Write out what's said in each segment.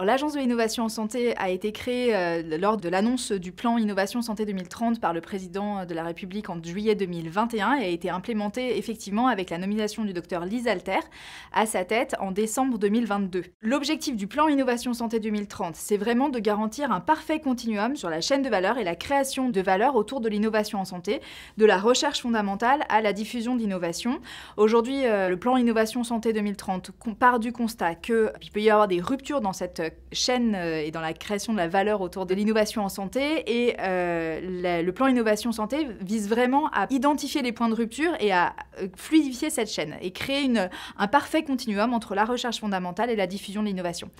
L'Agence de l'innovation en santé a été créée lors de l'annonce du plan Innovation Santé 2030 par le président de la République en juillet 2021 et a été implémentée effectivement avec la nomination du docteur Lise Alter à sa tête en décembre 2022. L'objectif du plan Innovation Santé 2030, c'est vraiment de garantir un parfait continuum sur la chaîne de valeur et la création de valeur autour de l'innovation en santé, de la recherche fondamentale à la diffusion d'innovation. Aujourd'hui, le plan Innovation Santé 2030 part du constat qu'il peut y avoir des ruptures dans cette chaîne et dans la création de la valeur autour de l'innovation en santé et le plan Innovation Santé vise vraiment à identifier les points de rupture et à fluidifier cette chaîne et créer un parfait continuum entre la recherche fondamentale et la diffusion de l'innovation.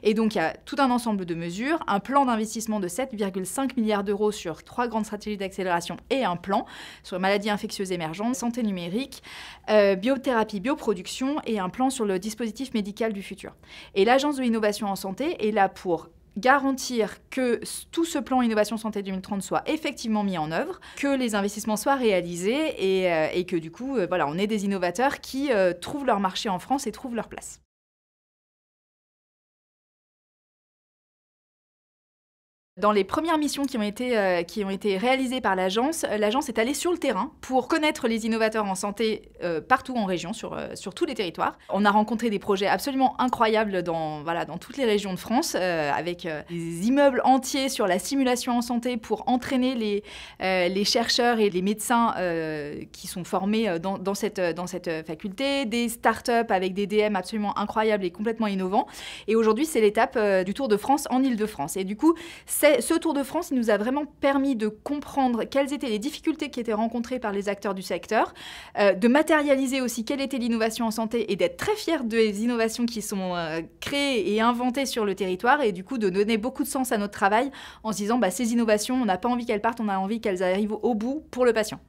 Et donc il y a tout un ensemble de mesures, un plan d'investissement de 7,5 milliards d'euros sur 3 grandes stratégies d'accélération et un plan sur les maladies infectieuses émergentes, santé numérique, biothérapie, bioproduction et un plan sur le dispositif médical du futur. Et l'Agence de l'innovation en santé est là pour garantir que tout ce plan Innovation Santé 2030 soit effectivement mis en œuvre, que les investissements soient réalisés et que du coup, voilà, on ait des innovateurs qui trouvent leur marché en France et trouvent leur place. Dans les premières missions qui ont été réalisées par l'agence est allée sur le terrain pour connaître les innovateurs en santé partout en région, sur tous les territoires. On a rencontré des projets absolument incroyables dans toutes les régions de France, avec des immeubles entiers sur la simulation en santé pour entraîner les chercheurs et les médecins qui sont formés dans cette faculté, des startups avec des DM absolument incroyables et complètement innovants. Et aujourd'hui, c'est l'étape du Tour de France en Île-de-France. Et du coup, ce Tour de France, il nous a vraiment permis de comprendre quelles étaient les difficultés qui étaient rencontrées par les acteurs du secteur, de matérialiser aussi quelle était l'innovation en santé et d'être très fiers des innovations qui sont créées et inventées sur le territoire et du coup de donner beaucoup de sens à notre travail en se disant ces innovations, on n'a pas envie qu'elles partent, on a envie qu'elles arrivent au bout pour le patient.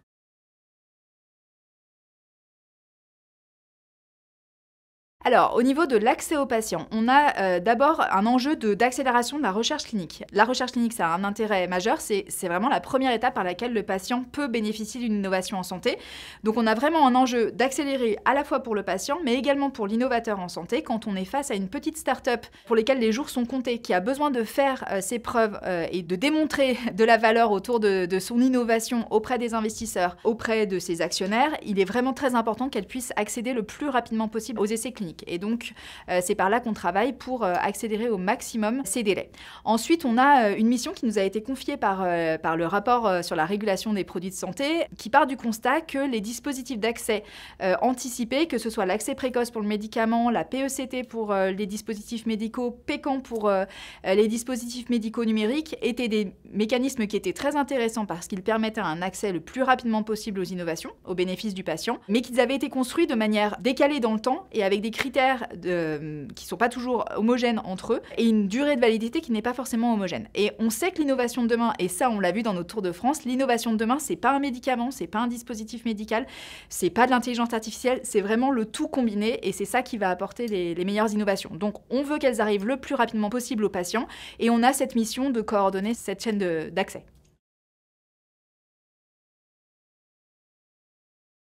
Alors, au niveau de l'accès aux patients, on a d'abord un enjeu d'accélération de la recherche clinique. La recherche clinique, ça a un intérêt majeur, c'est vraiment la première étape par laquelle le patient peut bénéficier d'une innovation en santé. Donc on a vraiment un enjeu d'accélérer à la fois pour le patient, mais également pour l'innovateur en santé, quand on est face à une petite start-up pour lesquelles les jours sont comptés, qui a besoin de faire ses preuves et de démontrer de la valeur autour de son innovation auprès des investisseurs, auprès de ses actionnaires, il est vraiment très important qu'elle puisse accéder le plus rapidement possible aux essais cliniques. Et donc, c'est par là qu'on travaille pour accélérer au maximum ces délais. Ensuite, on a une mission qui nous a été confiée par le rapport sur la régulation des produits de santé, qui part du constat que les dispositifs d'accès anticipés, que ce soit l'accès précoce pour le médicament, la PECT pour les dispositifs médicaux, PECAN pour les dispositifs médicaux numériques, étaient des mécanismes qui étaient très intéressants parce qu'ils permettaient un accès le plus rapidement possible aux innovations, au bénéfice du patient, mais qu'ils avaient été construits de manière décalée dans le temps et avec des critères qui ne sont pas toujours homogènes entre eux et une durée de validité qui n'est pas forcément homogène. Et on sait que l'innovation de demain, et ça on l'a vu dans notre Tour de France, l'innovation de demain, c'est pas un médicament, c'est pas un dispositif médical, c'est pas de l'intelligence artificielle, c'est vraiment le tout combiné et c'est ça qui va apporter les meilleures innovations. Donc on veut qu'elles arrivent le plus rapidement possible aux patients et on a cette mission de coordonner cette chaîne d'accès.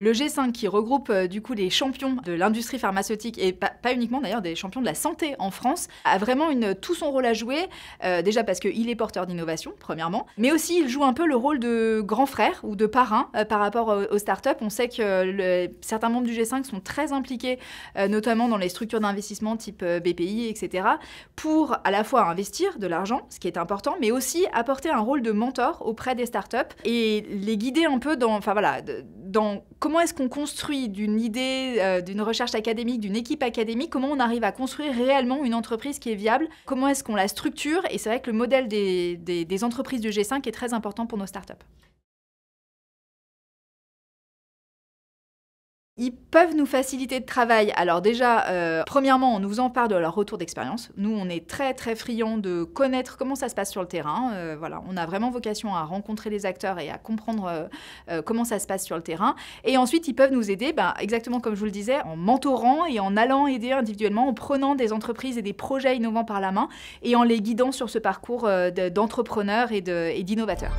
Le G5 qui regroupe du coup les champions de l'industrie pharmaceutique et pas uniquement d'ailleurs des champions de la santé en France a vraiment tout son rôle à jouer, déjà parce qu'il est porteur d'innovation premièrement, mais aussi il joue un peu le rôle de grand frère ou de parrain par rapport aux startups. On sait que certains membres du G5 sont très impliqués notamment dans les structures d'investissement type BPI, etc. pour à la fois investir de l'argent, ce qui est important, mais aussi apporter un rôle de mentor auprès des startups et les guider un peu dans comment est-ce qu'on construit d'une idée, d'une recherche académique, d'une équipe académique, comment on arrive à construire réellement une entreprise qui est viable, comment est-ce qu'on la structure, et c'est vrai que le modèle des entreprises du G5 est très important pour nos startups. Ils peuvent nous faciliter le travail. Alors déjà, premièrement, en nous faisant part de leur retour d'expérience. Nous, on est très très friands de connaître comment ça se passe sur le terrain. Voilà, on a vraiment vocation à rencontrer les acteurs et à comprendre comment ça se passe sur le terrain. Et ensuite, ils peuvent nous aider, exactement comme je vous le disais, en mentorant et en allant aider individuellement, en prenant des entreprises et des projets innovants par la main et en les guidant sur ce parcours d'entrepreneurs et d'innovateurs.